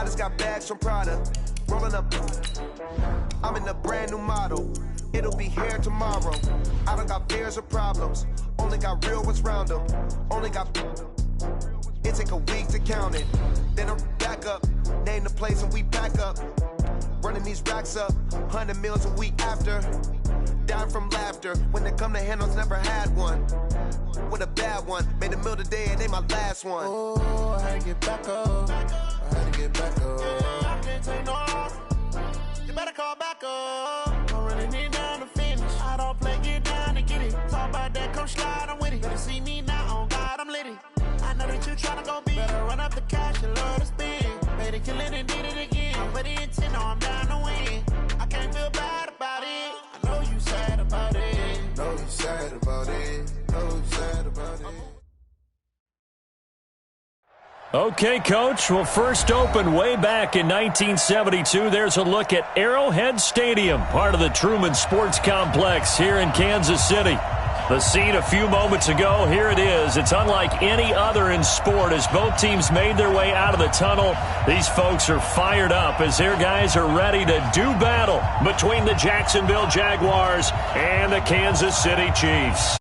I just got bags from Prada, rolling up. I'm in a brand new model. It'll be here tomorrow. I don't got fears or problems. Only got real ones round them. Only got. It take a week to count it. Then I'm back up. Name the place and we back up. Running these racks up. 100 meals a week after. Dying from laughter. When they come to handles, never had one. With a bad one. Made a meal today and ain't my last one. Oh, I had to get back up. I had to get back up. I can't take no off. You better call back up. Don't really need down to finish. I don't play, get down to get it. Talk about that, come slide, I'm with it. Better see me now, on God, I'm litty. I know that you tryna go big. Better run up the cash and love to spend. Made it, kill it, and did it again. I'm with the intent, no, I'm down to win. I can't feel bad about it. I know you sad about it. Know you sad about it. Know you sad about it. Okay, Coach, well, first opened way back in 1972. There's a look at Arrowhead Stadium, part of the Truman Sports Complex here in Kansas City. The scene a few moments ago, here it is. It's unlike any other in sport as both teams made their way out of the tunnel. These folks are fired up as their guys are ready to do battle between the Jacksonville Jaguars and the Kansas City Chiefs.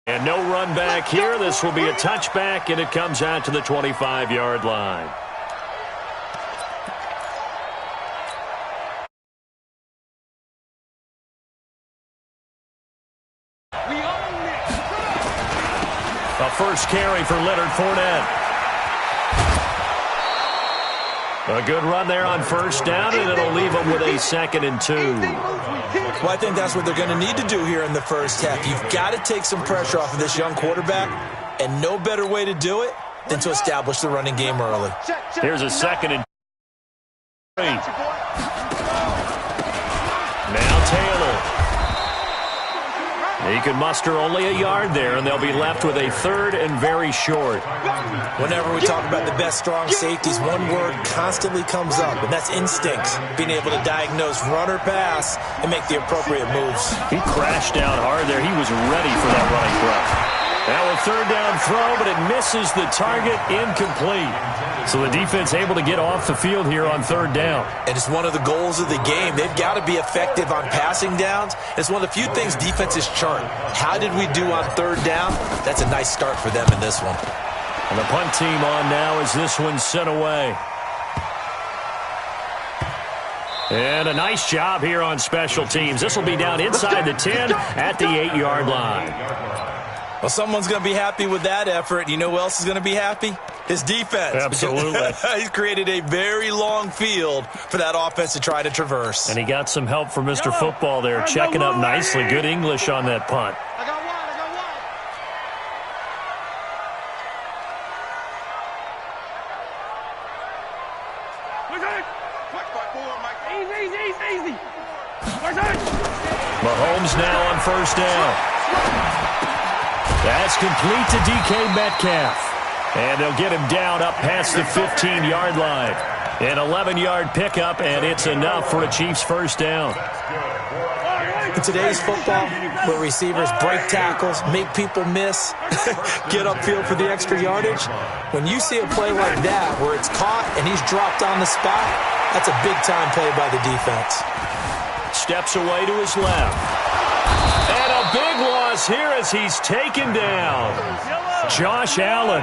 And no run back here. This will be a touchback, and it comes out to the 25-yard line. A first carry for Leonard Fournette. A good run there on first down, and it'll leave them with a 2nd and 2. Well, I think that's what they're going to need to do here in the first half. You've got to take some pressure off of this young quarterback, and no better way to do it than to establish the running game early. Here's a 2nd and 3. Now Taylor. He can muster only a yard there, and they'll be left with a 3rd and very short. Whenever we talk about the best strong safeties, one word constantly comes up, and that's instincts. Being able to diagnose run or pass and make the appropriate moves. He crashed down hard there. He was ready for that running throw. Now a 3rd down throw, but it misses the target, incomplete. So the defense able to get off the field here on 3rd down. And it's one of the goals of the game. They've got to be effective on passing downs. It's one of the few things defenses chart. How did we do on 3rd down? That's a nice start for them in this one. And the punt team on now as this one's sent away. And a nice job here on special teams. This will be down inside the 10 at the 8-yard line. Well, someone's going to be happy with that effort. You know who else is going to be happy? His defense. Absolutely. He's created a very long field for that offense to try to traverse. And he got some help from Mr. Football there, checking up nicely. Good English on that punt. I got one. Easy. Mahomes now on first down. That's complete to DK Metcalf. And they'll get him down up past the 15-yard line. An 11-yard pickup, and it's enough for a Chiefs first down. In today's football, where receivers break tackles, make people miss, get upfield for the extra yardage, when you see a play like that where it's caught and he's dropped on the spot, that's a big-time play by the defense. Steps away to his left. And a big loss here as he's taken down. Josh Allen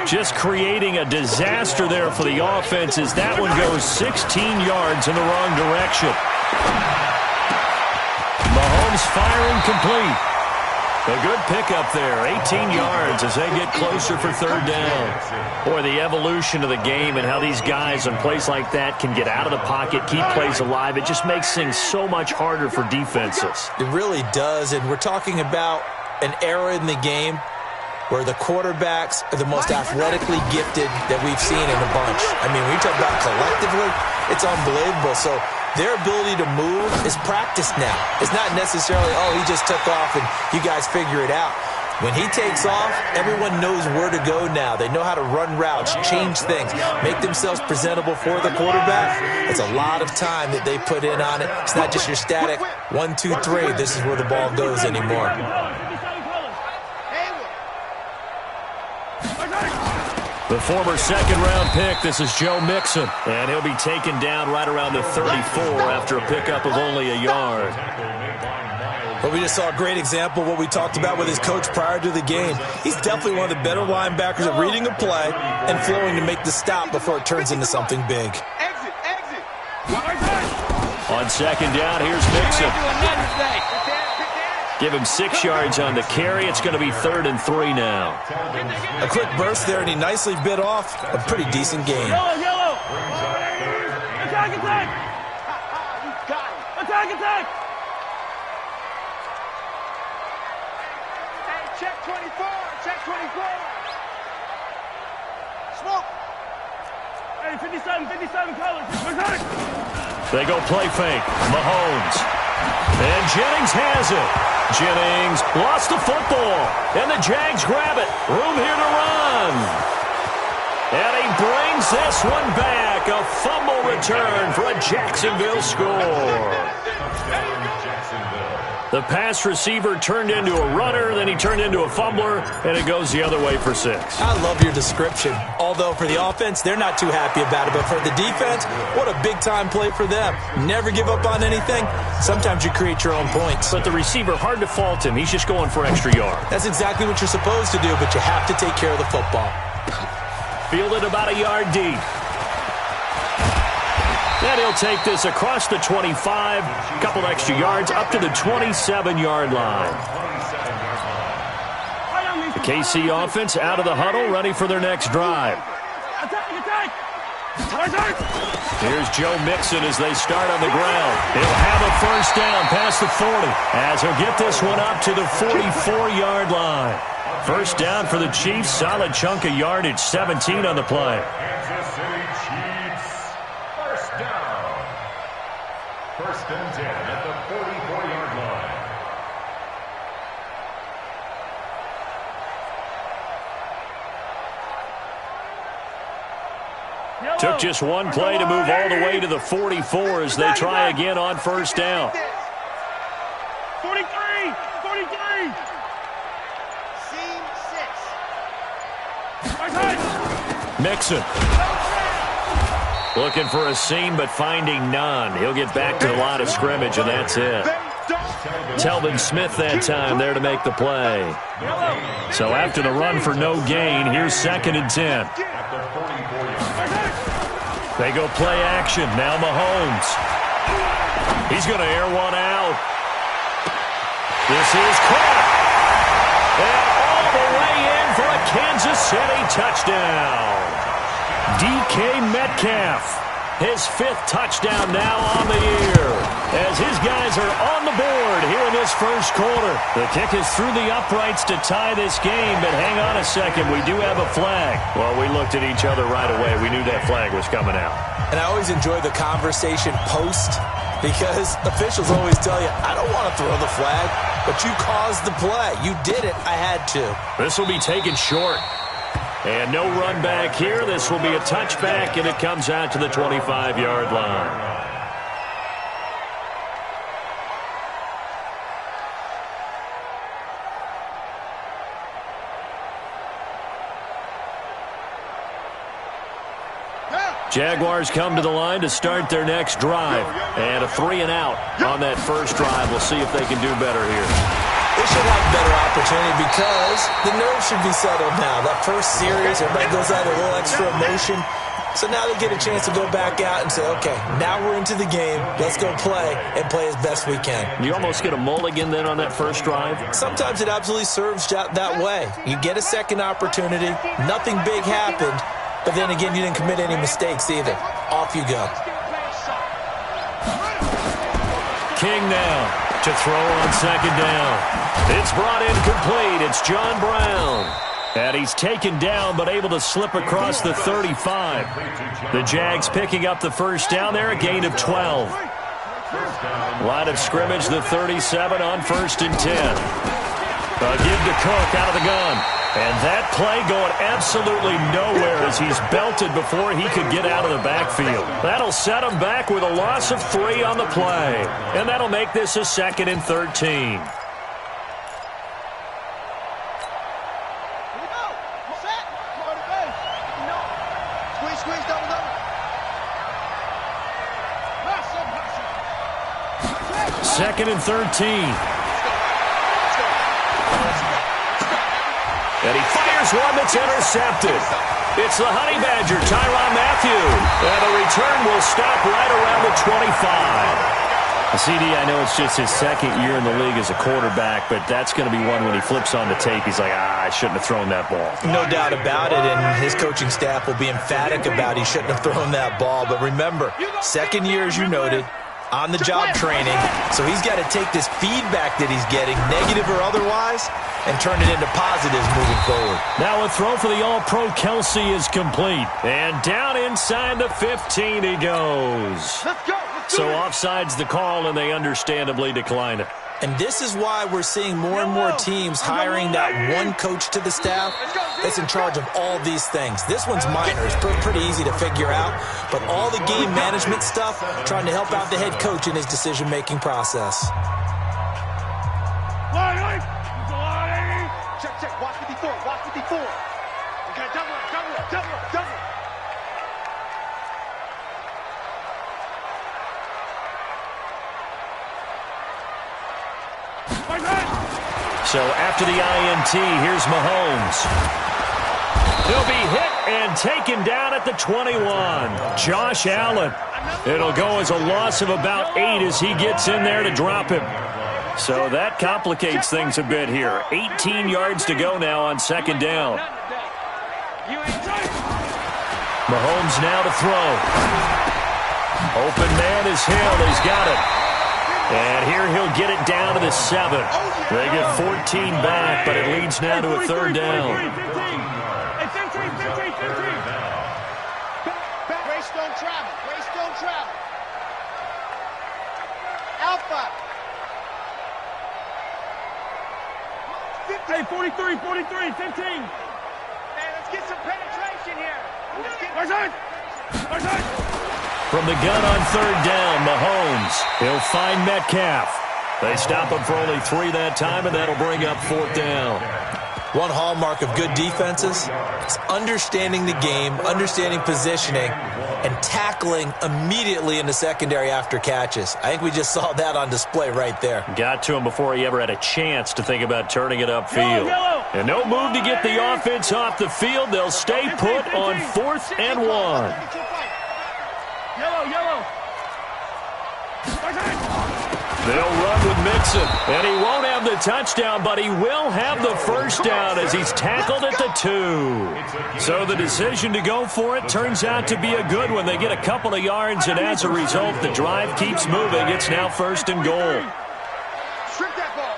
just creating a disaster there for the offense as that one goes 16 yards in the wrong direction. Mahomes firing complete. A good pickup there, 18 yards as they get closer for 3rd down. Boy, the evolution of the game and how these guys on plays like that can get out of the pocket, keep plays alive, it just makes things so much harder for defenses. It really does, and we're talking about an era in the game where the quarterbacks are the most athletically gifted that we've seen in a bunch. I mean, when you talk about collectively, it's unbelievable. So their ability to move is practiced now. It's not necessarily, oh, he just took off and you guys figure it out. When he takes off, everyone knows where to go now. They know how to run routes, change things, make themselves presentable for the quarterback. It's a lot of time that they put in on it. It's not just your static 1, 2, 3, this is where the ball goes anymore. The former second-round pick, this is Joe Mixon. And he'll be taken down right around the 34 after a pickup of only a yard. But we just saw a great example of what we talked about with his coach prior to the game. He's definitely one of the better linebackers at reading a play and flowing to make the stop before it turns into something big. On second down, here's Mixon. Give him 6 yards on the carry. It's going to be 3rd and 3 now. A quick burst there, and he nicely bit off a pretty decent gain. Yellow. Attack. Attack. Check 24. Smoke. Hey, 57 colors. They go play fake. Mahomes. And Jennings has it. Jennings lost the football. And the Jags grab it. Room here to run. And he brings this one back. A fumble return for a Jacksonville score. The pass receiver turned into a runner, then he turned into a fumbler, and it goes the other way for 6. I love your description. Although for the offense, they're not too happy about it. But for the defense, what a big-time play for them. Never give up on anything. Sometimes you create your own points. But the receiver, hard to fault him. He's just going for extra yard. That's exactly what you're supposed to do, but you have to take care of the football. Fielded about a yard deep. And he'll take this across the 25, a couple extra yards, up to the 27-yard line. The KC offense out of the huddle, ready for their next drive. Here's Joe Mixon as they start on the ground. He'll have a first down past the 40, as he'll get this one up to the 44-yard line. First down for the Chiefs, solid chunk of yardage, 17 on the play. First and 10 at the 44-yard line. Took just one play to move all the way to the 44 as they try again on first down. 43. Seam 6. Mixon. Looking for a seam, but finding none. He'll get back to the line of scrimmage, and that's it. Telvin Smith that time there to make the play. So after the run for no gain, here's 2nd and 10. They go play action. Now Mahomes. He's going to air one out. This is caught. And all the way in for a Kansas City touchdown. DK Metcalf, his 5th touchdown now on the year, as his guys are on the board here in this first quarter. The kick is through the uprights to tie this game, but hang on a second, we do have a flag. Well, we looked at each other right away. We knew that flag was coming out. And I always enjoy the conversation post, because officials always tell you, I don't want to throw the flag, but you caused the play. You did it. I had to. This will be taken short. And no run back here. This will be a touchback, and it comes out to the 25-yard line. Jaguars come to the line to start their next drive. And a 3 and out on that first drive. We'll see if they can do better here. They should have a better opportunity because the nerves should be settled now. That first series, everybody goes out with a little extra emotion. So now they get a chance to go back out and say, okay, now we're into the game. Let's go play and play as best we can. You almost get a mulligan then on that first drive? Sometimes it absolutely serves that way. You get a second opportunity. Nothing big happened. But then again, you didn't commit any mistakes either. Off you go. King now to throw on second down. It's brought in complete. It's John Brown. And he's taken down but able to slip across the 35. The Jags picking up the first down there, a gain of 12. Line of scrimmage, the 37 on 1st and 10. A give to Cook out of the gun. And that play going absolutely nowhere as he's belted before he could get out of the backfield. That'll set him back with a loss of 3 on the play. And that'll make this a 2nd and 13. Second and 13. And he fires one that's intercepted. It's the Honey Badger, Tyrann Mathieu. And the return will stop right around the 25. CD, I know it's just his 2nd year in the league as a quarterback, but that's going to be one when he flips on the tape. He's like, I shouldn't have thrown that ball. No doubt about it, and his coaching staff will be emphatic about he shouldn't have thrown that ball. But remember, 2nd year, as you noted, on-the-job training, so he's got to take this feedback that he's getting, negative or otherwise, and turn it into positives moving forward. Now a throw for the All-Pro Kelsey is complete. And down inside the 15 he goes. Let's go. So offside's the call, and they understandably decline it. And this is why we're seeing more and more teams hiring that one coach to the staff that's in charge of all these things. This one's minor. It's pretty easy to figure out. But all the game management stuff, trying to help out the head coach in his decision-making process. Check. Watch 54. Okay, double it. So after the INT, here's Mahomes. He'll be hit and taken down at the 21. Josh Allen. It'll go as a loss of about 8 as he gets in there to drop him. So that complicates things a bit here. 18 yards to go now on 2nd down. Mahomes now to throw. Open man is Hill. He's got it. And here he'll get it down to the 7. They get 14 back, but it leads now to a 3rd down. 15. Greystone travel. Alpha. Hey, 43, 15. Hey, let's get some penetration here. From the gun on 3rd down, Mahomes. He'll find Metcalf. They stop him for only 3 that time, and that'll bring up 4th down. One hallmark of good defenses is understanding the game, understanding positioning, and tackling immediately in the secondary after catches. I think we just saw that on display right there. Got to him before he ever had a chance to think about turning it upfield. And no move to get the offense off the field. They'll stay put on 4th and 1. Yellow. They'll run with Mixon, and he won't have the touchdown, but he will have the 1st down as he's tackled at the 2. So the decision to go for it turns out to be a good one. They get a couple of yards, and as a result, the drive keeps moving. It's now 1st and goal. Strip that ball.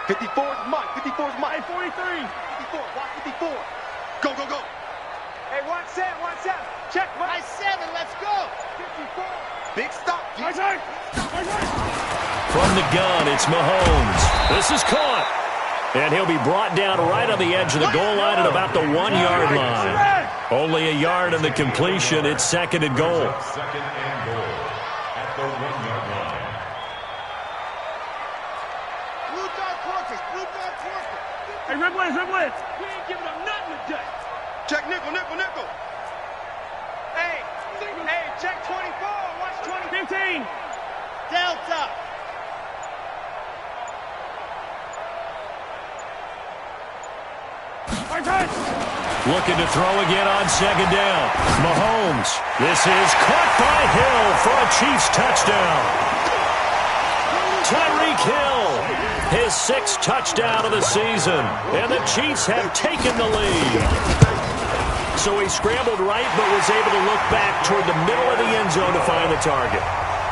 54's Mike. 43. 54. Watch 54. Go. Hey, 1-7. Check. 7. Let's go. 54. Big stop. From the gun, it's Mahomes. This is caught. And he'll be brought down right on the edge of the goal line at about the 1-yard line. Only a yard in the completion. It's 2nd and goal. 2nd and goal at the 1-yard line. Blue dot quarters. Hey, Riblets. We ain't giving them nothing today. Check nickel. Hey, check 24. Watch 20. 15. Delta. Looking to throw again on 2nd down. Mahomes. This is caught by Hill for a Chiefs touchdown. Tyreek Hill, his 6th touchdown of the season. And the Chiefs have taken the lead. So he scrambled right, but was able to look back toward the middle of the end zone to find the target.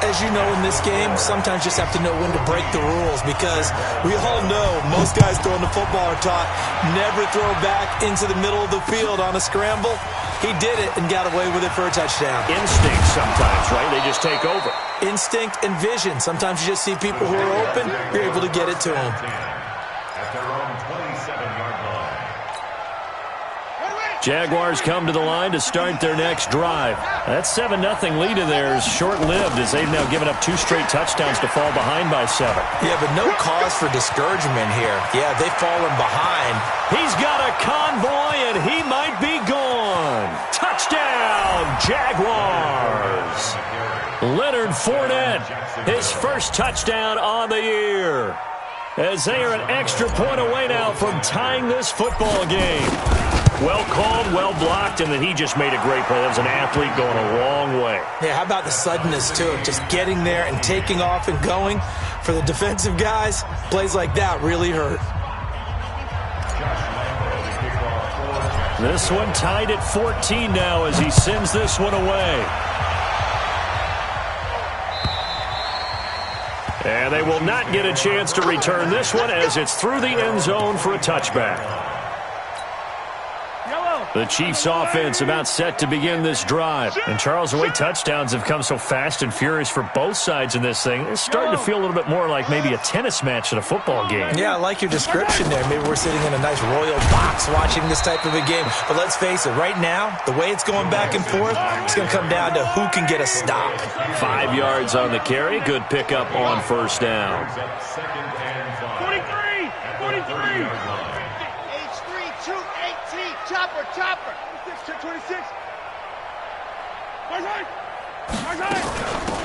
as you know in this game, sometimes you just have to know when to break the rules, because we all know most guys throwing the football are taught never throw back into the middle of the field on a scramble. He did it and got away with it for a touchdown. Instinct sometimes, right? They just take over. Instinct and vision. Sometimes you just see people who are open, you're able to get it to them. At their own 27-yard line. Jaguars come to the line to start their next drive. That 7-0 lead of theirs short-lived as they've now given up 2 straight touchdowns to fall behind by 7. Yeah, but no cause for discouragement here. Yeah, they've fallen behind. He's got a convoy, and he might be gone. Touchdown, Jaguars. Leonard Fournette, his first touchdown on the year. As they are an extra point away now from tying this football game. Well called, well blocked, and then he just made a great play. That was an athlete going a long way. Yeah, how about the suddenness, too? Just getting there and taking off and going. For the defensive guys, plays like that really hurt. This one tied at 14 now as he sends this one away. And they will not get a chance to return this one as it's through the end zone for a touchback. The Chiefs offense about set to begin this drive. And Charles, the way touchdowns have come so fast and furious for both sides in this thing, it's starting to feel a little bit more like maybe a tennis match in a football game. Yeah, I like your description there. Maybe we're sitting in a nice royal box watching this type of a game. But let's face it, right now, the way it's going back and forth, it's going to come down to who can get a stop. 5 yards on the carry. Good pickup on first down. 43! 43! Chopper, chopper. 26.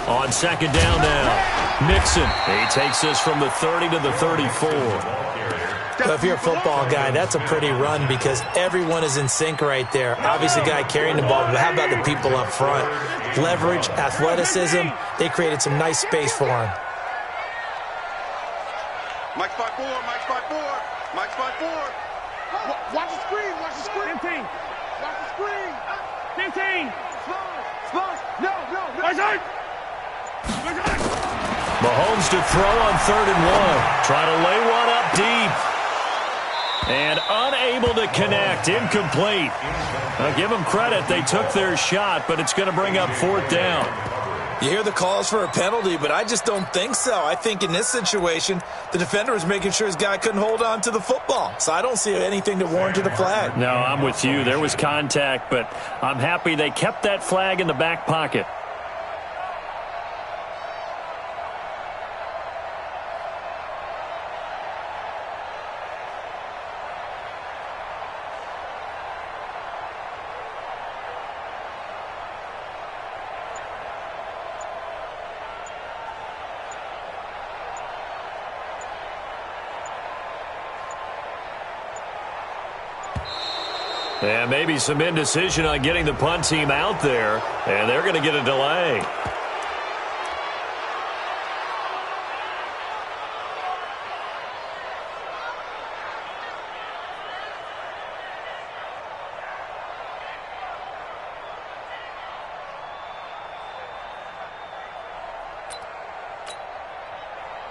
On second down now, Mixon. He takes this from the 30 to the 34. Well, if you're a football guy, that's a pretty run because everyone is in sync right there. Obviously, the guy carrying the ball, but how about the people up front? Leverage, athleticism, they created some nice space for him. Mike spot 4, Mike spot 4, Mike spot 4. Watch the screen, watch the screen. 15. Watch the screen. 15. Slow. No. Mahomes to throw on 3rd and 1. Try to lay one up deep. And unable to connect. Incomplete. Now give them credit. They took their shot, but it's going to bring up 4th down. You hear the calls for a penalty, but I just don't think so. I think in this situation, the defender was making sure his guy couldn't hold on to the football. So I don't see anything to warrant a flag. No, I'm with you. There was contact, but I'm happy they kept that flag in the back pocket. And maybe some indecision on getting the punt team out there. And they're going to get a delay.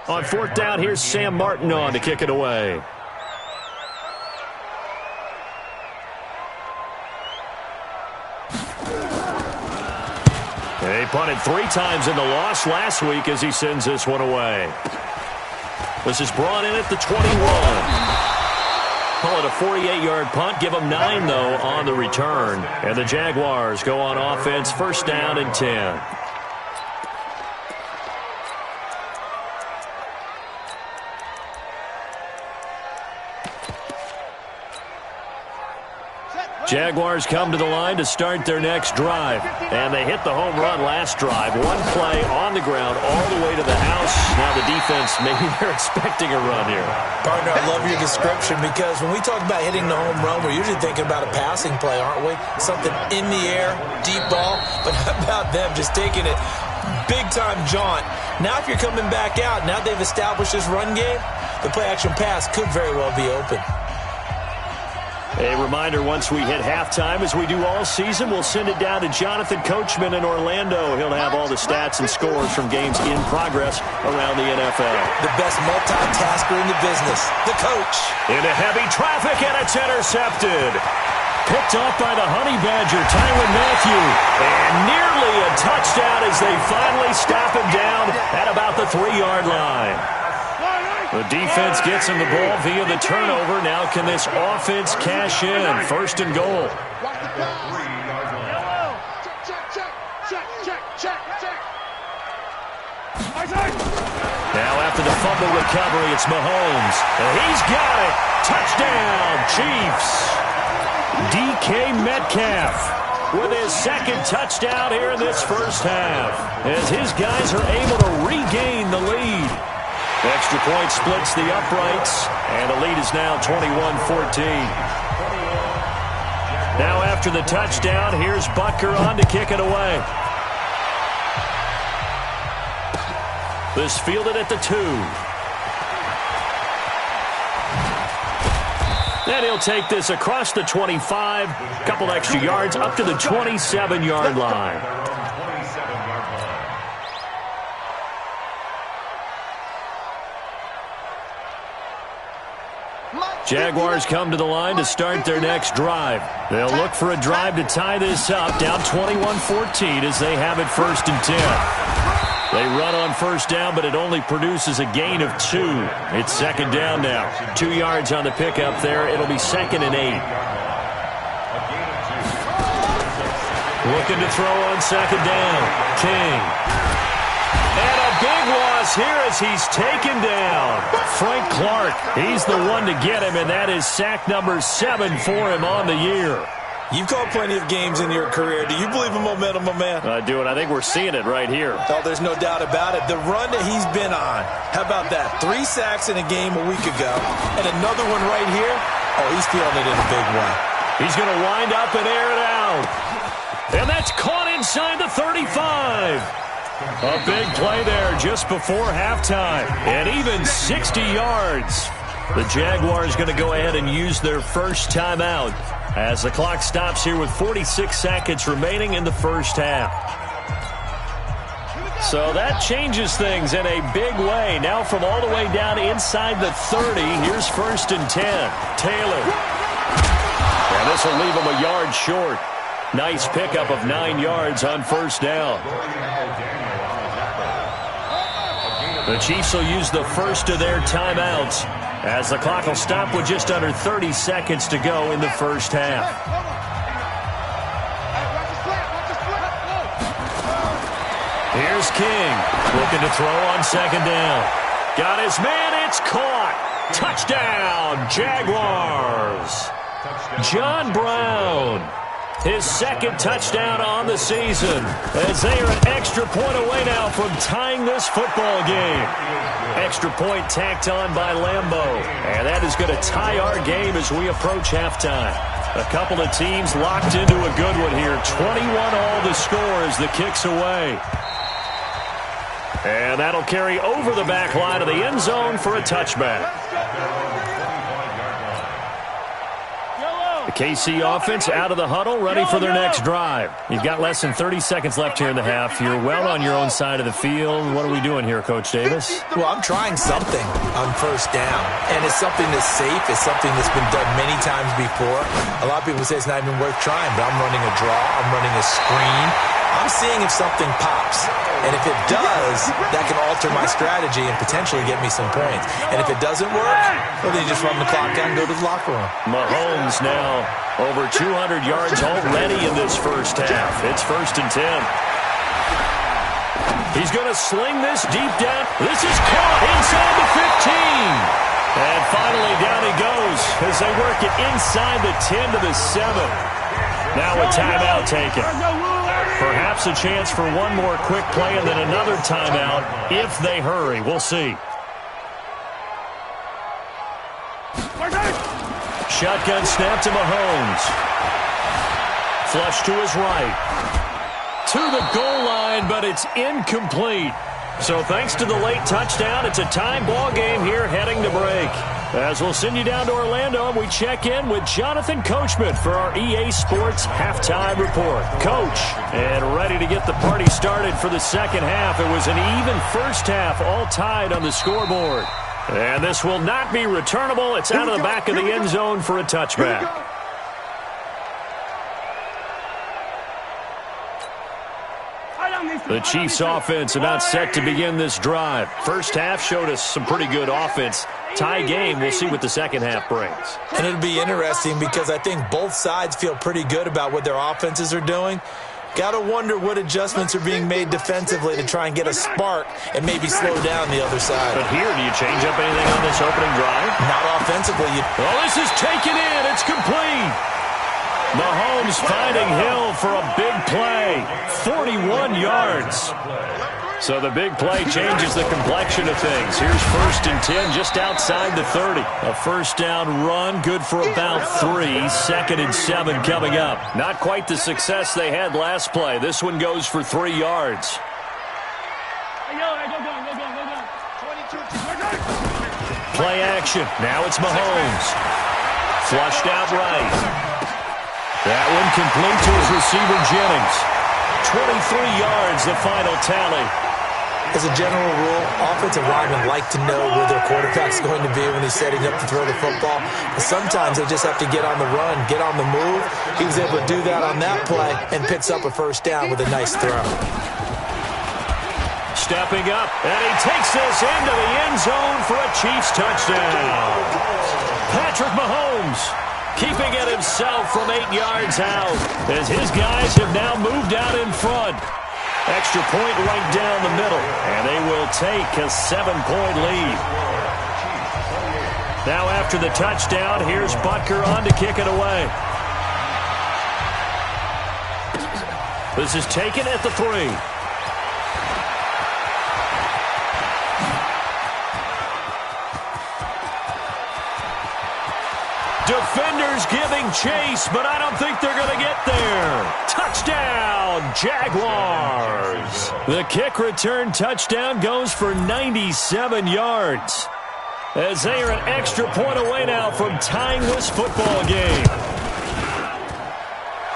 On 4th down, here's Sam Martin on to kick it away. He punted 3 times in the loss last week as he sends this one away. This is brought in at the 21. Call it a 48-yard punt. Give them 9, though, on the return. And the Jaguars go on offense, 1st down and 10. Jaguars come to the line to start their next drive. And they hit the home run last drive. 1 play on the ground all the way to the house. Now the defense, maybe they're expecting a run here. Partner, I love your description because when we talk about hitting the home run, we're usually thinking about a passing play, aren't we? Something in the air, deep ball. But how about them just taking it big-time jaunt? Now if you're coming back out, now they've established this run game, the play-action pass could very well be open. A reminder, once we hit halftime, as we do all season, we'll send it down to Jonathan Coachman in Orlando. He'll have all the stats and scores from games in progress around the NFL. The best multitasker in the business, the coach. Into heavy traffic, and it's intercepted. Picked off by the Honey Badger, Tyrann Mathieu. And nearly a touchdown as they finally stop him down at about the 3-yard line. The defense gets him the ball via the turnover. Now can this offense cash in? 1st and goal. Now after the fumble recovery, it's Mahomes. And he's got it. Touchdown, Chiefs. DK Metcalf with his 2nd touchdown here in this first half, as his guys are able to regain the lead. Extra point splits the uprights, and the lead is now 21-14. Now after the touchdown, here's Butker on to kick it away. This fielded at the 2. And he'll take this across the 25, couple extra yards up to the 27-yard line. Jaguars come to the line to start their next drive. They'll look for a drive to tie this up, down 21-14 as they have it 1st and 10. They run on 1st down, but it only produces a gain of 2. It's 2nd down now. 2 yards on the pickup there. It'll be 2nd and 8. Looking to throw on 2nd down. King. And a big loss here as he's taken down. Frank Clark, he's the one to get him, and that is sack number 7 for him on the year. You've called plenty of games in your career. Do you believe in momentum, my man? I do, and I think we're seeing it right here. Oh, there's no doubt about it. The run that he's been on. How about that? 3 sacks in a game a week ago, and another one right here. Oh, he's feeling it in a big way. He's going to wind up and air it out. And that's caught inside the 35. A big play there just before halftime. And even 60 yards. The Jaguars going to go ahead and use their first timeout as the clock stops here with 46 seconds remaining in the first half. So that changes things in a big way. Now from all the way down inside the 30, here's 1st and 10. Taylor. And this will leave him a yard short. Nice pickup of 9 yards on 1st down. The Chiefs will use the first of their timeouts as the clock will stop with just under 30 seconds to go in the first half. Here's King looking to throw on 2nd down. Got his man, it's caught. Touchdown, Jaguars. John Brown. His 2nd touchdown on the season as they are an extra point away now from tying this football game. Extra point tacked on by Lambeau. And that is going to tie our game as we approach halftime. A couple of teams locked into a good one here. 21 all the score as the kick's away. And that'll carry over the back line of the end zone for a touchback. The KC offense out of the huddle, ready for their next drive. You've got less than 30 seconds left here in the half. You're well on your own side of the field. What are we doing here, Coach Davis? Well, I'm trying something on 1st down, and it's something that's safe. It's something that's been done many times before. A lot of people say it's not even worth trying, but I'm running a draw. I'm running a screen. I'm seeing if something pops. And if it does, that can alter my strategy and potentially get me some points. And if it doesn't work, well, then you just run the clock down and go to the locker room. Mahomes now over 200 yards already in this first half. It's 1st and 10. He's going to sling this deep down. This is caught inside the 15. And finally down he goes as they work it inside the 10 to the 7. Now a timeout taken. Perhaps a chance for one more quick play and then another timeout if they hurry. We'll see. Shotgun snap to Mahomes. Flush to his right. To the goal line, but it's incomplete. So thanks to the late touchdown, it's a tie ball game here heading to break. As we'll send you down to Orlando, and we check in with Jonathan Coachman for our EA Sports Halftime Report. Coach, and ready to get the party started for the second half. It was an even first half, all tied on the scoreboard. And this will not be returnable. It's out of the back of the end zone for a touchback. The Chiefs offense about set to begin this drive. First half showed us some pretty good offense. Tie game, we'll see what the second half brings. And it'll be interesting because I think both sides feel pretty good about what their offenses are doing. Got to wonder what adjustments are being made defensively to try and get a spark and maybe slow down the other side. But here, do you change up anything on this opening drive? Not offensively. Well, this is taken in. It's complete. Mahomes finding Hill for a big play. 41 yards. So the big play changes the complexion of things. Here's 1st and 10 just outside the 30. A first down run, good for about 3. 2nd and 7 coming up. Not quite the success they had last play. This one goes for 3 yards. Play action. Now it's Mahomes. Flushed out right. That one complete to his receiver, Jennings. 23 yards, the final tally. As a general rule, offensive linemen like to know where their quarterback's going to be when he's setting up to throw the football. But sometimes they just have to get on the run, get on the move. He was able to do that on that play and picks up a first down with a nice throw. Stepping up, and he takes this into the end zone for a Chiefs touchdown. Patrick Mahomes keeping it himself from 8 yards out as his guys have now moved out in front. Extra point right down the middle, and they will take a 7-point lead. Now after the touchdown, here's Butker on to kick it away. This is taken at the 3. Defenders giving chase, but I don't think they're going to get there. Touchdown, Jaguars. The kick return touchdown goes for 97 yards. As they are an extra point away now from tying this football game.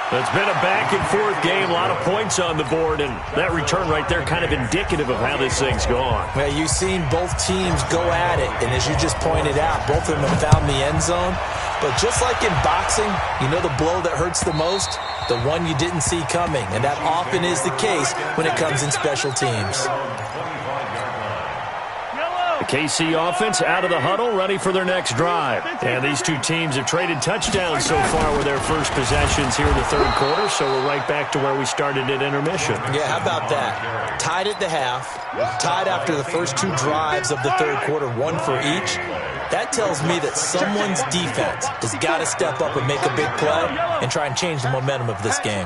It's been a back-and-forth game, a lot of points on the board, and that return right there kind of indicative of how this thing's gone. Well, you've seen both teams go at it, and as you just pointed out, both of them have found the end zone. But just like in boxing, you know the blow that hurts the most? The one you didn't see coming, and that often is the case when it comes in special teams. The KC offense out of the huddle, ready for their next drive. And these two teams have traded touchdowns so far with their first possessions here in the third quarter, so we're right back to where we started at intermission. Yeah, how about that? Tied at the half, tied after the first 2 drives of the third quarter, 1 for each. That tells me that someone's defense has got to step up and make a big play and try and change the momentum of this game.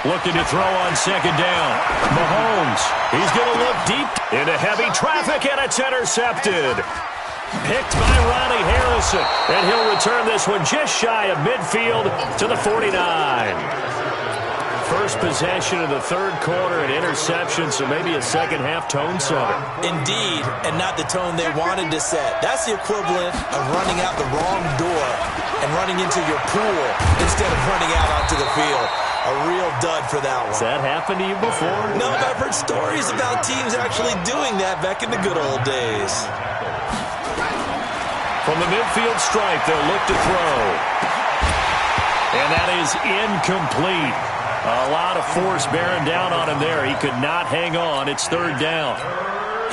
Looking to throw on second down. Mahomes, he's going to look deep into heavy traffic, and it's intercepted. Picked by Ronnie Harrison, and he'll return this one just shy of midfield to the 49. First possession of the third quarter, an interception, so maybe a second-half tone setter. Indeed, and not the tone they wanted to set. That's the equivalent of running out the wrong door and running into your pool instead of running out onto the field. A real dud for that one. Has that happened to you before? No, but I've heard stories about teams actually doing that back in the good old days. From the midfield stripe, they'll look to throw. And that is incomplete. A lot of force bearing down on him there. He could not hang on. It's third down.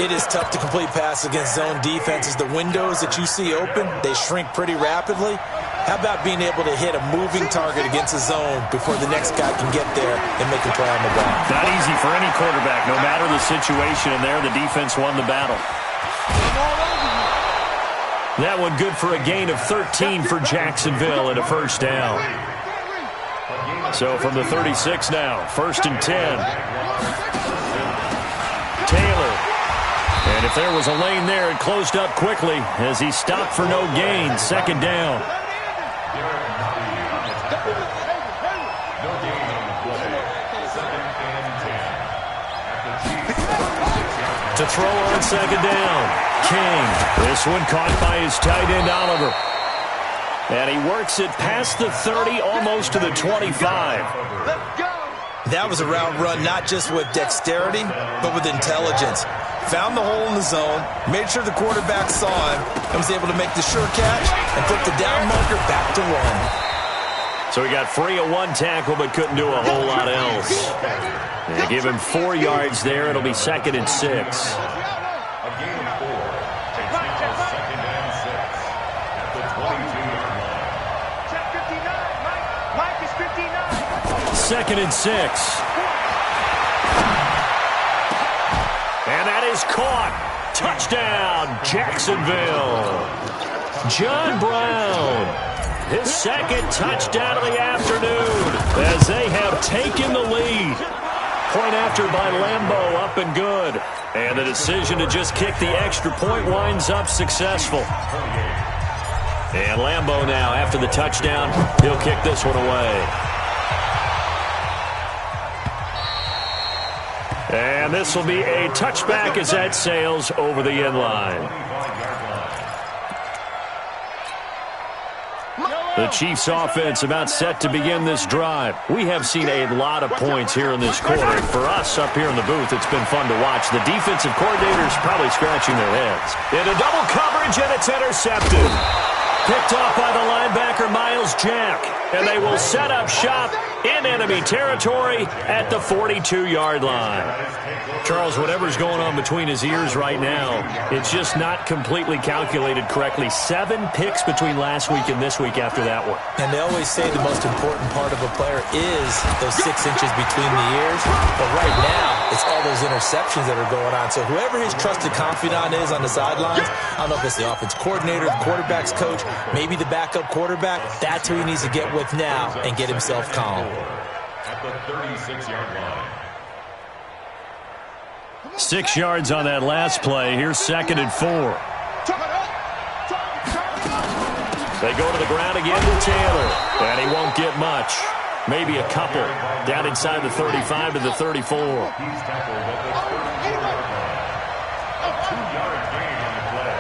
It is tough to complete passes against zone defenses. The windows that you see open, they shrink pretty rapidly. How about being able to hit a moving target against a zone before the next guy can get there and make a play on the ball? Not easy for any quarterback. No matter the situation in there, the defense won the battle. That one good for a gain of 13 for Jacksonville and a first down. So from the 36 now, 1st and 10. Taylor. And if there was a lane there, it closed up quickly as he stopped for no gain. Second down. To throw on second down. King. This one caught by his tight end, Oliver. And he works it past the 30, almost to the 25. That was a route run not just with dexterity, but with intelligence. Found the hole in the zone, made sure the quarterback saw him, and was able to make the sure catch and put the down marker back to 1. So he got free of one tackle, but couldn't do a whole lot else. They give him 4 yards there. It'll be 2nd and 6. A gain of 4 takes now 2nd and 6 at the 22-yard line. Check 59. Mike is 59. 2nd and 6. And that is caught. Touchdown, Jacksonville. John Brown, his 2nd touchdown of the afternoon as they have taken the lead. Point after by Lambeau, up and good. And the decision to just kick the extra point winds up successful. And Lambeau now, after the touchdown, he'll kick this one away. And this will be a touchback as that sails over the end line. The Chiefs offense about set to begin this drive. We have seen a lot of points here in this quarter. And for us up here in the booth, it's been fun to watch. The defensive coordinators probably scratching their heads. Into double coverage, and it's intercepted. Picked off by the linebacker, Miles Jack. And they will set up shop in enemy territory at the 42-yard line. Charles, whatever's going on between his ears right now, it's just not completely calculated correctly. 7 picks between last week and this week after that one. And they always say the most important part of a player is those 6 inches between the ears. But right now, it's all those interceptions that are going on. So whoever his trusted confidant is on the sidelines, I don't know if it's the offense coordinator, the quarterback's coach, maybe the backup quarterback, that's who he needs to get with now and get himself calm. At the 36-yard line. 6 yards on that last play. Here's 2nd and 4. They go to the ground again to Taylor, and he won't get much. Maybe a couple. Down inside the 35 to the 34. He's tackled at the 34-yard line. A 2-yard gain on the play.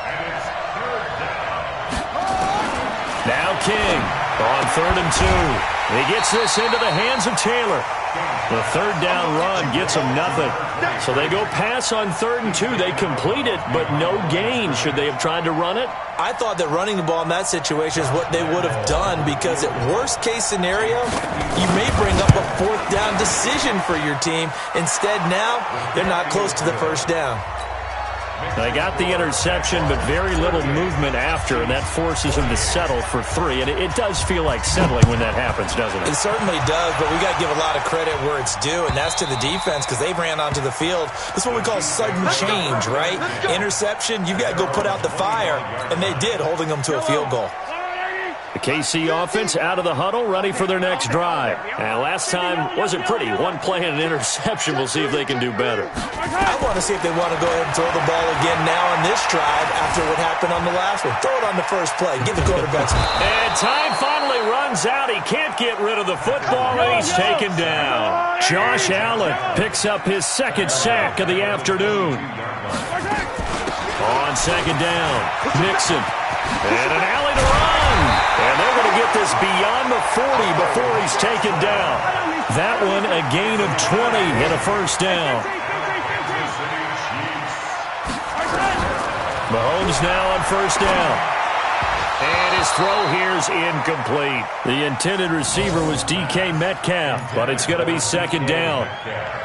And it's 3rd down. Now King on 3rd and 2. He gets this into the hands of Taylor. The 3rd down run gets him nothing. So they go pass on 3rd and 2. They complete it, but no gain. Should they have tried to run it? I thought that running the ball in that situation is what they would have done, because at worst case scenario, you may bring up a 4th down decision for your team. Instead now, they're not close to the 1st down. They got the interception, but very little movement after, and that forces them to settle for 3. And it does feel like settling when that happens, doesn't it? It certainly does, but we got to give a lot of credit where it's due, and that's to the defense, because they ran onto the field. This is what we call sudden change, right? Interception, you've got to go put out the fire, and they did, holding them to a field goal. The KC offense out of the huddle, ready for their next drive. And last time wasn't pretty. 1 play and an interception. We'll see if they can do better. I want to see if they want to go ahead and throw the ball again now on this drive after what happened on the last one. Throw it on the first play. Give the quarterback some. And time finally runs out. He can't get rid of the football, and he's taken down. Josh Allen picks up his 2nd sack of the afternoon. On 2nd down, Mixon. And an alley to run. And they're going to get this beyond the 40 before he's taken down. That one a gain of 20 and a 1st down. Mahomes now on 1st down. And his throw here is incomplete. The intended receiver was DK Metcalf, but it's going to be 2nd down.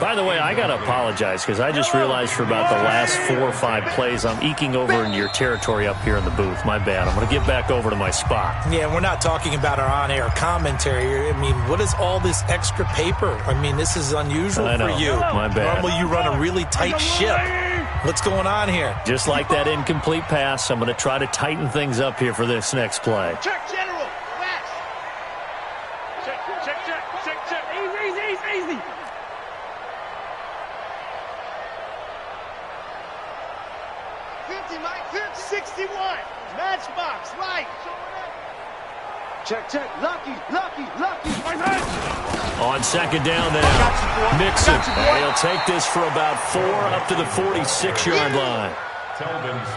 By the way, I got to apologize because I just realized for about the last 4 or 5 plays, I'm eking over into your territory up here in the booth. My bad. I'm going to get back over to my spot. Yeah, we're not talking about our on-air commentary. I mean, what is all this extra paper? I mean, this is unusual for you. My bad. Normally you run a really tight ship. What's going on here? Just like that incomplete pass, I'm going to try to tighten things up here for this next play. Check, General. Wax. Check. Easy. 50, Mike. 50. 61. Matchbox. Right. Check, check. Lucky. On second down now, Mixon. And he'll take this for about 4 up to the 46-yard line.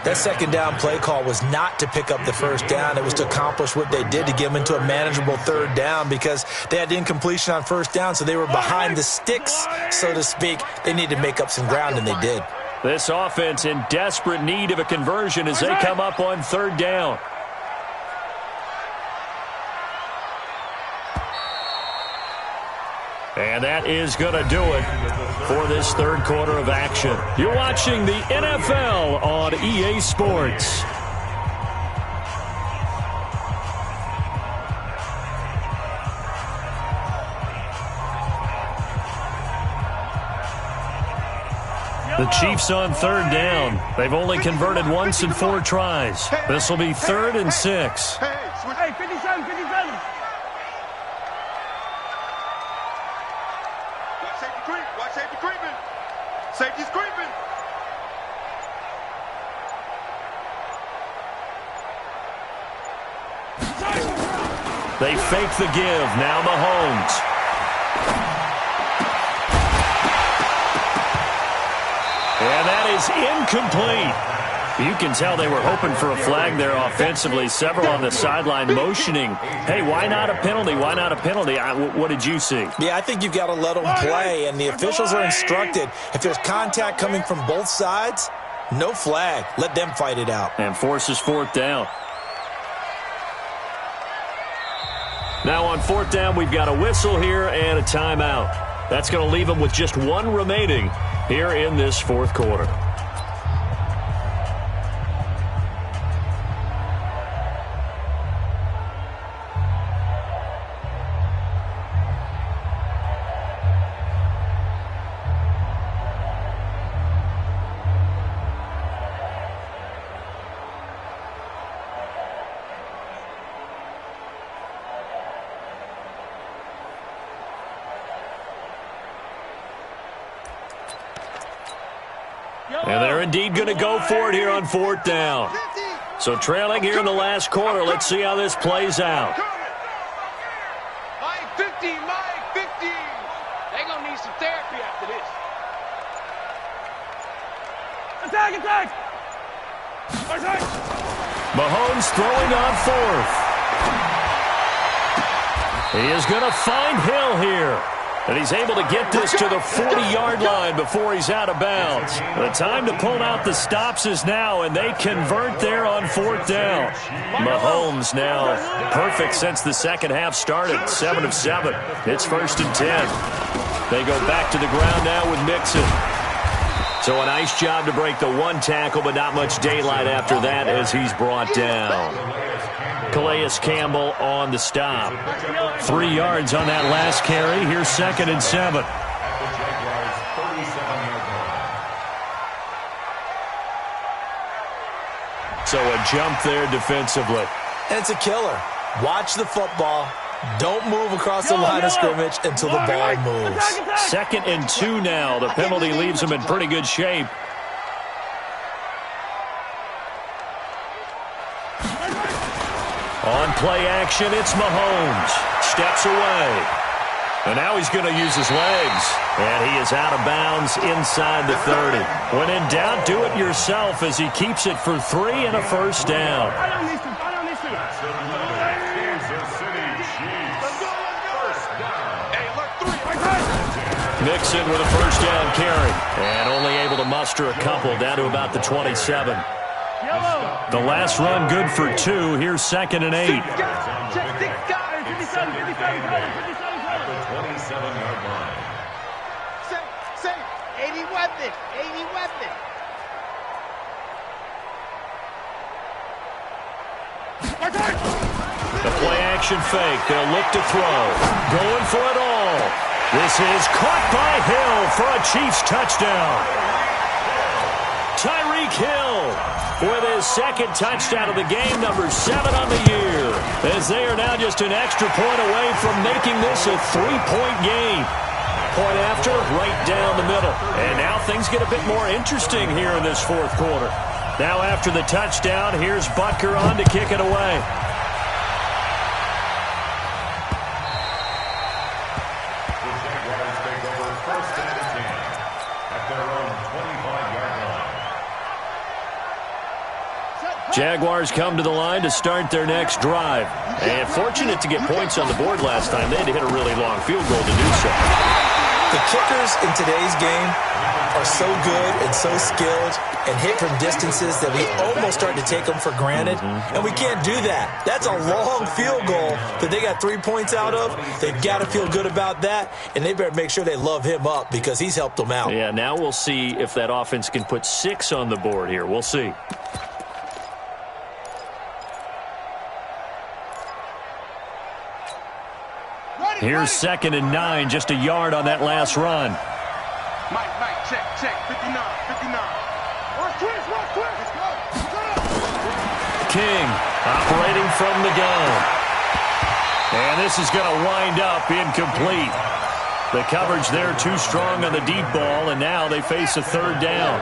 That second down play call was not to pick up the first down. It was to accomplish what they did, to get them into a manageable third down, because they had incompletion on first down, so they were behind the sticks, so to speak. They needed to make up some ground, and they did. This offense in desperate need of a conversion as they come up on third down. And that is going to do it for this third quarter of action. You're watching the NFL on EA Sports. The Chiefs on third down. They've only converted once in 4 tries. This will be 3rd and 6. Hey, 57. Watch safety creeping. Safety's creeping. They fake the give. Now Mahomes. And that is incomplete. You can tell they were hoping for a flag there offensively. Several on the sideline motioning, hey, why not a penalty? Why not a penalty? What did you see? Yeah, I think you've got to let them play, and the officials are instructed, if there's contact coming from both sides, no flag. Let them fight it out. And forces 4th down. Now on 4th down, we've got a whistle here and a timeout. That's going to leave them with just 1 remaining here in this 4th quarter. And they're indeed going to go for it here on 4th down. So trailing here in the last quarter. Let's see how this plays out. Mike 50. They're going to need some therapy after this. Attack. Mahomes throwing on 4th. He is going to find Hill here. And he's able to get this to the 40-yard line before he's out of bounds. The time to pull out the stops is now, and they convert there on 4th down. Mahomes now perfect since the second half started, 7 of 7. It's 1st and 10. They go back to the ground now with Mixon. So a nice job to break the 1 tackle, but not much daylight after that as he's brought down. Calais Campbell on the stop. 3 yards on that last carry. Here's 2nd and 7. So a jump there defensively. And it's a killer. Watch the football. Don't move across the line of scrimmage until the ball moves. 2nd and 2 now. The penalty leaves him in pretty good shape. On play action, it's Mahomes. Steps away. And now he's going to use his legs. And he is out of bounds inside the 30. When in doubt, do it yourself as he keeps it for 3 and a 1st down. Mixon with a 1st down carry. And only able to muster a couple down to about the 27. The last run good for 2. Here's 2nd and 8. At the 27-yard line. Safe. 80 weapon. The play action fake. They'll look to throw. Going for it all. This is caught by Hill for a Chiefs touchdown. Tyreek Hill with his 2nd touchdown of the game, number 7 on the year, as they are now just an extra point away from making this a 3-point game. Point after, right down the middle. And now things get a bit more interesting here in this 4th quarter. Now after the touchdown, here's Butker on to kick it away. Jaguars come to the line to start their next drive. And fortunate to get points on the board last time. They had to hit a really long field goal to do so. The kickers in today's game are so good and so skilled and hit from distances that we almost start to take them for granted. And we can't do that. That's a long field goal that they got 3 points out of. They've got to feel good about that, and they better make sure they love him up because he's helped them out. Yeah, now we'll see if that offense can put 6 on the board here. We'll see. Here's 2nd and 9, just a yard on that last run. Mike, check, 59. Watch twist. King operating from the gun. And this is going to wind up incomplete. The coverage there too strong on the deep ball, and now they face a 3rd down.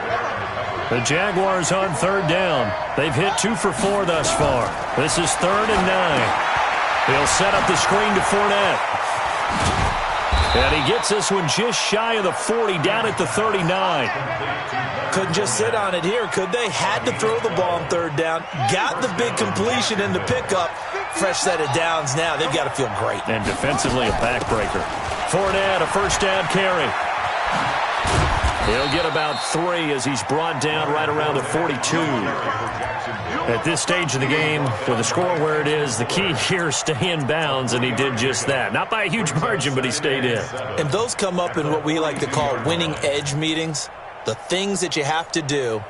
The Jaguars on 3rd down. They've hit 2 for 4 thus far. This is 3rd and 9. He'll set up the screen to Fournette. And he gets this one just shy of the 40, down at the 39. Couldn't just sit on it here, could they? Had to throw the ball on 3rd down. Got the big completion in the pickup. Fresh set of downs now. They've got to feel great. And defensively, a backbreaker. Fournette, a 1st down carry. He'll get about 3 as he's brought down right around the 42. At this stage of the game, with the score where it is, the key here is stay in bounds, and he did just that. Not by a huge margin, but he stayed in. And those come up in what we like to call winning edge meetings. The things that you have to do,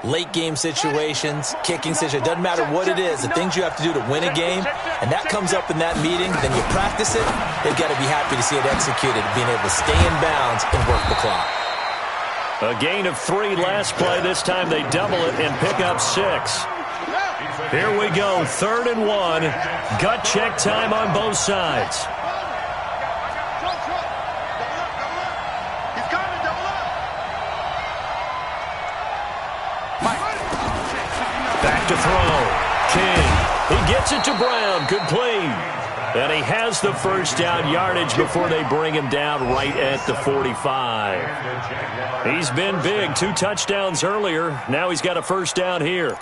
late game situations, kicking situations, doesn't matter what it is, the things you have to do to win a game, and that comes up in that meeting, then you practice it, they've got to be happy to see it executed, being able to stay in bounds and work the clock. A gain of 3 last play. This time they double it and pick up 6. Here we go, 3rd and 1. Gut check time on both sides. Back to throw. King. He gets it to Brown. Complete. And he has the 1st down yardage before they bring him down right at the 45. He's been big. 2 touchdowns earlier. Now he's got a 1st down here.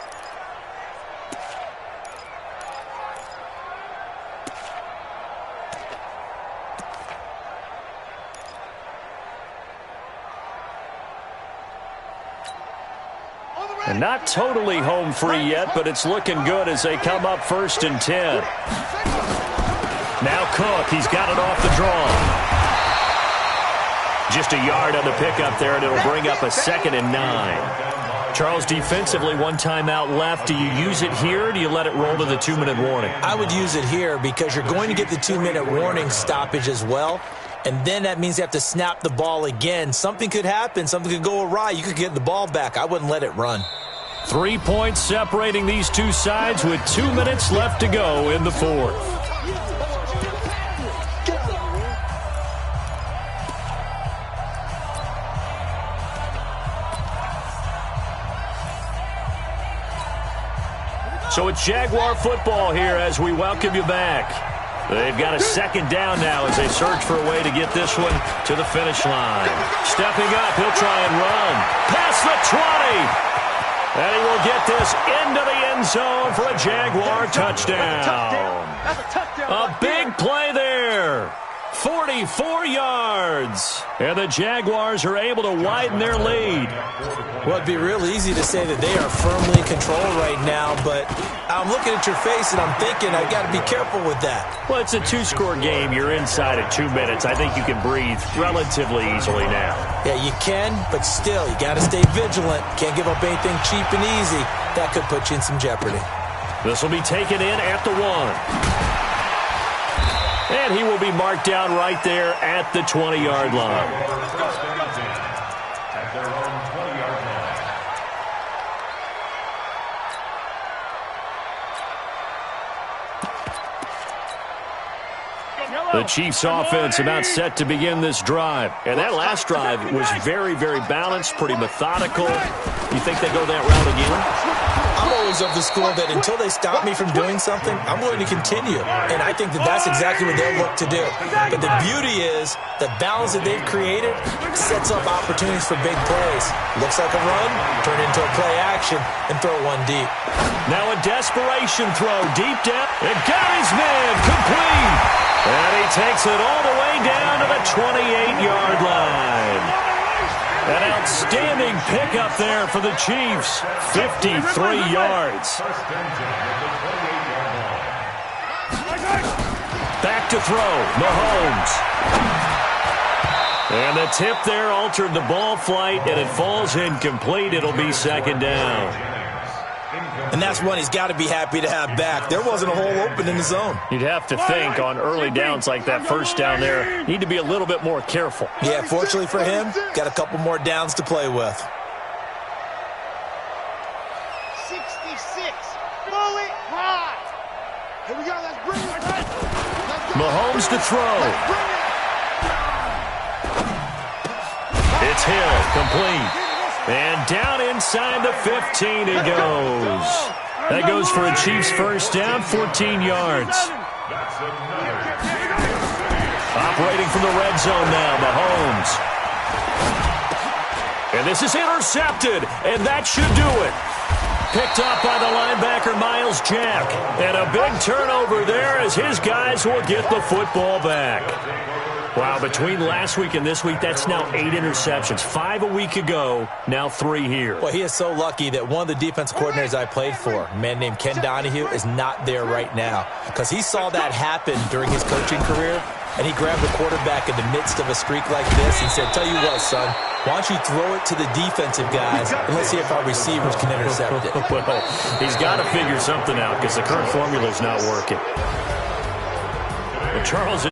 And not totally home free yet, but it's looking good as they come up 1st and 10. Now Cook, he's got it off the draw. Just a yard on the pickup there, and it'll bring up a 2nd and 9. Charles, defensively, 1 timeout left. Do you use it here, or do you let it roll to the 2-minute warning? I would use it here because you're going to get the 2-minute warning stoppage as well. And then that means you have to snap the ball again. Something could happen. Something could go awry. You could get the ball back. I wouldn't let it run. 3 points separating these two sides with 2 minutes left to go in the 4th. So it's Jaguar football here as we welcome you back. They've got a 2nd down now as they search for a way to get this one to the finish line. Stepping up, he'll try and run. Past the 20. And he will get this into the end zone for a Jaguar touchdown. A big play there. 44 yards. And the Jaguars are able to widen their lead. Well, it'd be real easy to say that they are firmly in control right now, but I'm looking at your face and I'm thinking I've got to be careful with that. Well, it's a 2-score game. You're inside at 2 minutes. I think you can breathe relatively easily now. Yeah, you can, but still, you got to stay vigilant. Can't give up anything cheap and easy. That could put you in some jeopardy. This will be taken in at the 1. And he will be marked down right there at the 20-yard line. At their own 20-yard line. The Chiefs offense about set to begin this drive. And that last drive was very, very balanced, pretty methodical. You think they go that route again? I'm always always of the school that until they stop me from doing something, I'm going to continue. And I think that that's exactly what they'll look to do. But the beauty is the balance that they've created sets up opportunities for big plays. Looks like a run, turn into a play action, and throw one deep. Now a desperation throw deep down. It got his man complete. And he takes it all the way down to the 28-yard line. An outstanding pickup there for the Chiefs. 53 yards. Back to throw. Mahomes. And the tip there altered the ball flight, and it falls incomplete. It'll be second down. And that's one he's got to be happy to have back. There wasn't a hole open in the zone. You'd have to think on early downs like that first down there, need to be a little bit more careful. Yeah, fortunately for him, got a couple more downs to play with. 66. Pull it high. Here we go. Let's bring it. Mahomes to throw. It's Hill, complete. And down inside the 15 he goes. That goes for a Chiefs first down, 14 yards. Operating from the red zone now, Mahomes. And this is intercepted, and that should do it. Picked up by the linebacker, Myles Jack. And a big turnover there as his guys will get the football back. Wow, between last week and this week, that's now 8 interceptions. 5 a week ago, now 3 here. Well, he is so lucky that one of the defense coordinators I played for, a man named Ken Donahue, is not there right now. Because he saw that happen during his coaching career, and he grabbed the quarterback in the midst of a streak like this and said, tell you what, son, why don't you throw it to the defensive guys, and let's see if our receivers can intercept it. Well, he's got to figure something out because the current formula is not working. But Charles